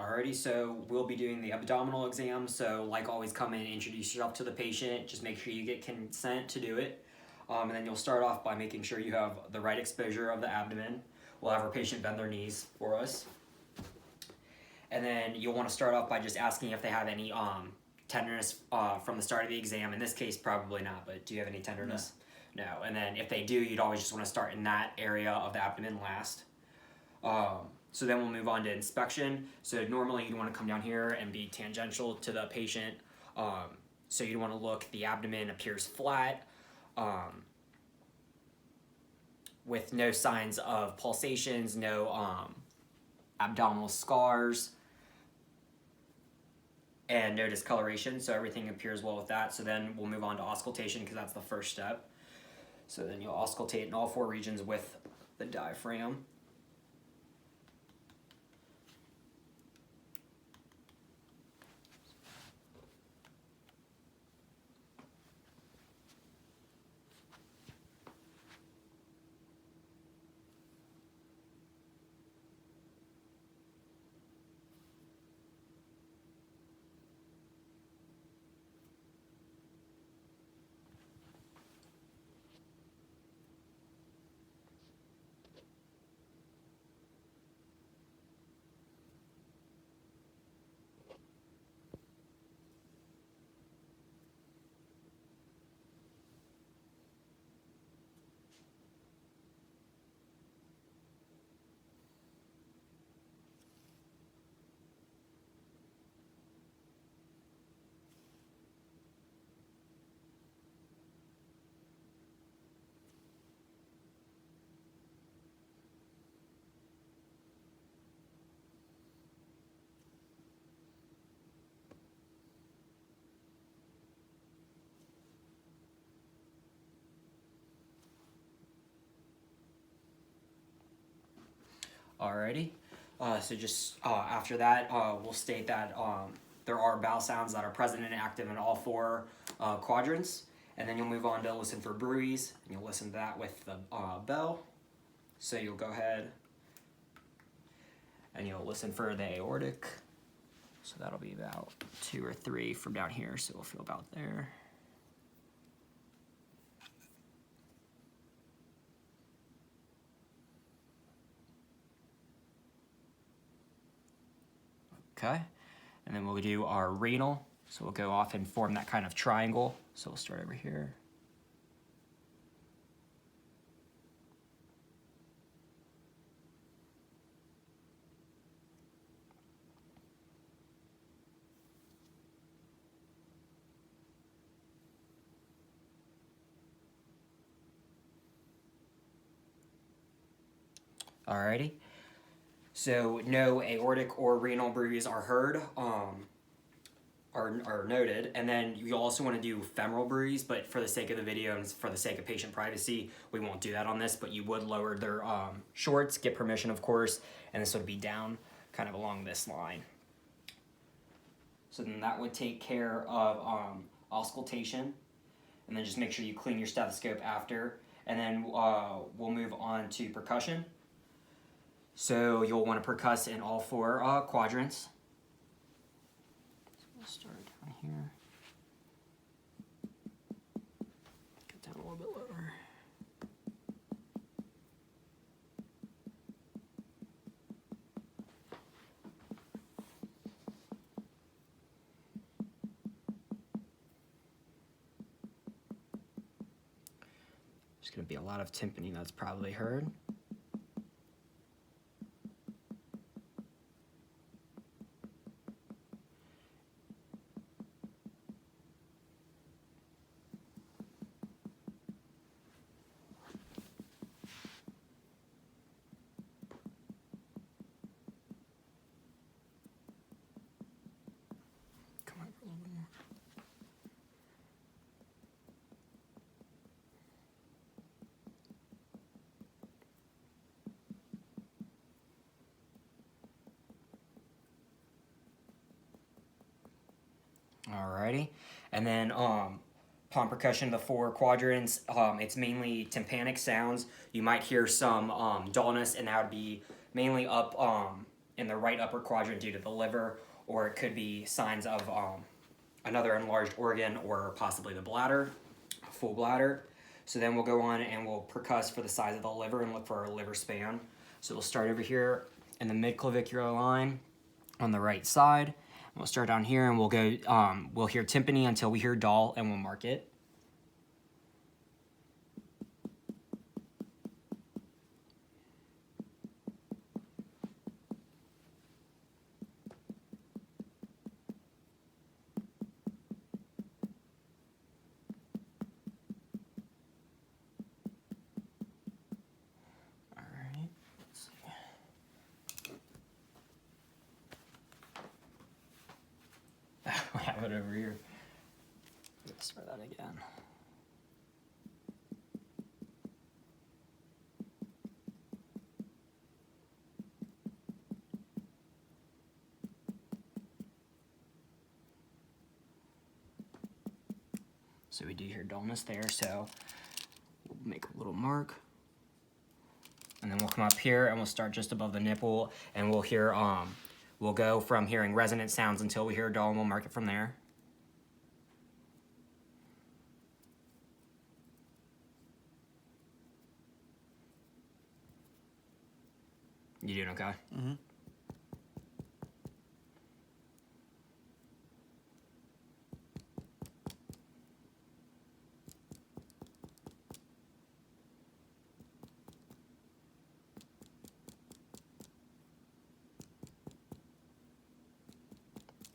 Alrighty, so we'll be doing the abdominal exam. So like always, come in, introduce yourself to the patient, just make sure you get consent to do it. And then you'll start off by making sure you have the right exposure of the abdomen. We'll have our patient bend their knees for us. And then you'll want to start off by just asking if they have any tenderness from the start of the exam. In this case, probably not, but do you have any tenderness? No. And then if they do, you'd always just want to start in that area of the abdomen last. So then we'll move on to inspection. So normally you'd want to come down here and be tangential to the patient. So you'd want to look, the abdomen appears flat, with no signs of pulsations, no abdominal scars, and no discoloration. So everything appears well with that. So then we'll move on to auscultation because that's the first step. So then you'll auscultate in all 4 regions with the diaphragm. Alrighty, so just after that, we'll state that there are bowel sounds that are present and active in all 4 quadrants, and then you'll move on to listen for bruits, and you'll listen to that with the bell. So you'll go ahead and you'll listen for the aortic. So that'll be about 2 or 3 from down here, so we'll feel about there. Okay, and then we'll do our renal. So we'll go off and form that kind of triangle. So we'll start over here. Alrighty. So no aortic or renal bruits are heard, are noted, and then you also want to do femoral bruits, but for the sake of the video and for the sake of patient privacy, we won't do that on this, but you would lower their shorts, get permission of course, and this would be down kind of along this line. So then that would take care of auscultation, and then just make sure you clean your stethoscope after, and then we'll move on to percussion. So you'll want to percuss in all 4 quadrants. So we'll start down here. Get down a little bit lower. There's going to be a lot of timpani that's probably heard. Alrighty, and then palm percussion, the 4 quadrants, it's mainly tympanic sounds. You might hear some dullness, and that would be mainly up in the right upper quadrant due to the liver, or it could be signs of another enlarged organ or possibly the bladder, full bladder. So then we'll go on and we'll percuss for the size of the liver and look for our liver span. So we'll start over here in the midclavicular line on the right side. We'll start down here and we'll go, we'll hear tympany until we hear dull, and we'll mark it. I have it over here. Let's start that again. So we do hear dullness there, so we'll make a little mark. And then we'll come up here and we'll start just above the nipple, and we'll hear, we'll go from hearing resonant sounds until we hear dull, and we'll mark it from there. You doing okay? Mm-hmm.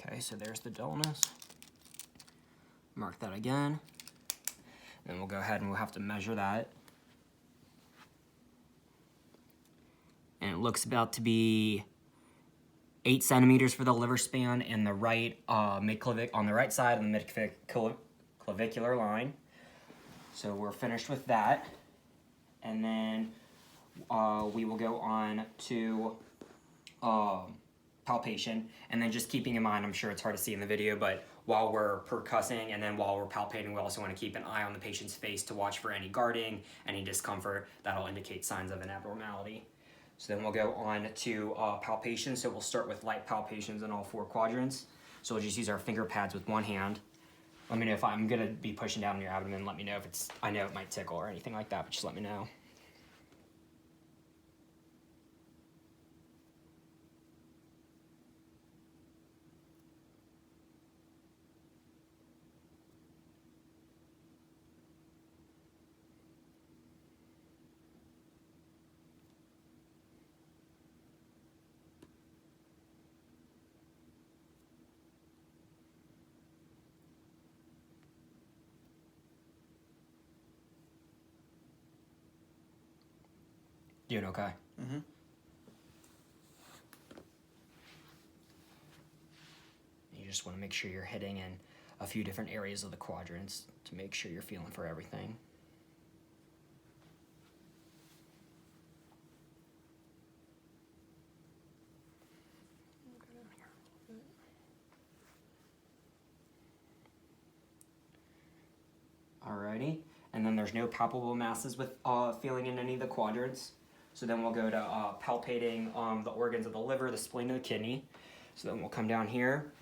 Okay, so there's the dullness. Mark that again. Then we'll go ahead and we'll have to measure that. And it looks about to be 8 centimeters for the liver span in the right on the right side of the midclavicular line. So we're finished with that. And then we will go on to palpation, and then just keeping in mind, I'm sure it's hard to see in the video, but while we're percussing and then while we're palpating, we also want to keep an eye on the patient's face to watch for any guarding, any discomfort. That'll indicate signs of an abnormality. So then we'll go on to palpation. So we'll start with light palpations in all 4 quadrants. So we'll just use our finger pads with one hand. Let me know if I'm gonna be pushing down on your abdomen. Let me know if it's, I know it might tickle or anything like that, but just let me know. Doing okay? Mm-hmm. You just want to make sure you're hitting in a few different areas of the quadrants to make sure you're feeling for everything. Alrighty, and then there's no palpable masses with feeling in any of the quadrants. So then we'll go to palpating the organs of the liver, the spleen, and the kidney. So then we'll come down here,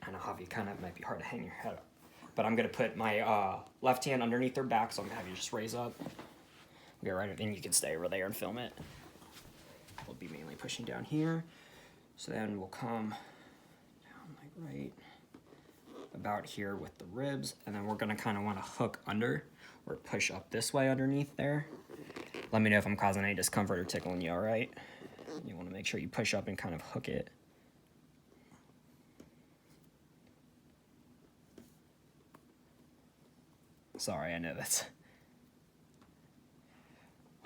and I'll have you kind of, might be hard to hang your head up, but I'm gonna put my left hand underneath their back, so I'm gonna have you just raise up. We'll go right, and you can stay over there and film it. We'll be mainly pushing down here. So then we'll come down like right about here with the ribs, and then we're gonna kind of want to hook under or push up this way underneath there. Let me know if I'm causing any discomfort or tickling you, all right? You want to make sure you push up and kind of hook it. Sorry, I know that's...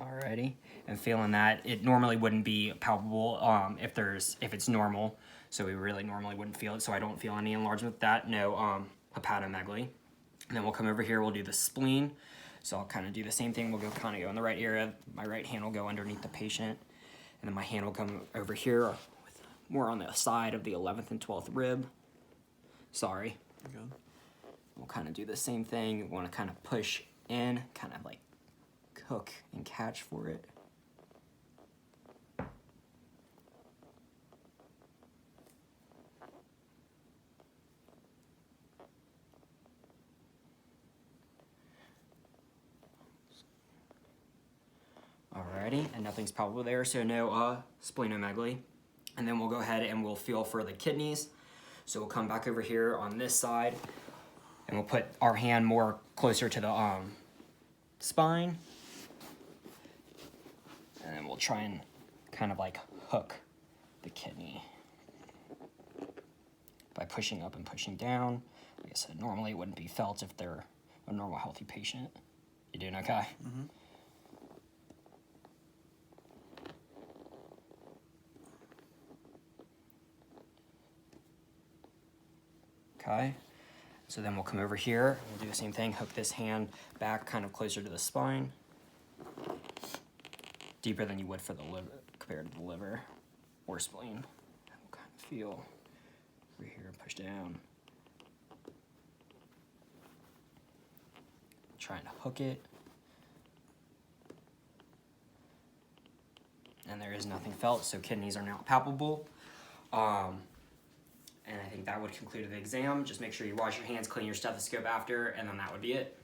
Alrighty, and feeling that, it normally wouldn't be palpable if it's normal, so we really normally wouldn't feel it, so I don't feel any enlargement with that, no hepatomegaly. And then we'll come over here, we'll do the spleen. So I'll kind of do the same thing. We'll kind of go in the right area. My right hand will go underneath the patient, and then my hand will come over here, with more on the side of the 11th and 12th rib. Sorry. Okay. We'll kind of do the same thing. You want to kind of push in, kind of like hook and catch for it. and nothing's palpable there, so no splenomegaly. And then we'll go ahead and we'll feel for the kidneys. So we'll come back over here on this side, and we'll put our hand more closer to the spine. And then we'll try and kind of like hook the kidney by pushing up and pushing down. Like I said, normally it wouldn't be felt if they're a normal, healthy patient. You doing okay? Mm-hmm. Okay, so then we'll come over here, we'll do the same thing, hook this hand back kind of closer to the spine, deeper than you would for the liver, compared to the liver or spleen. We'll kind of feel over here, push down, trying to hook it, and there is nothing felt, so kidneys are now palpable. And I think that would conclude the exam. Just make sure you wash your hands, clean your stethoscope after, and then that would be it.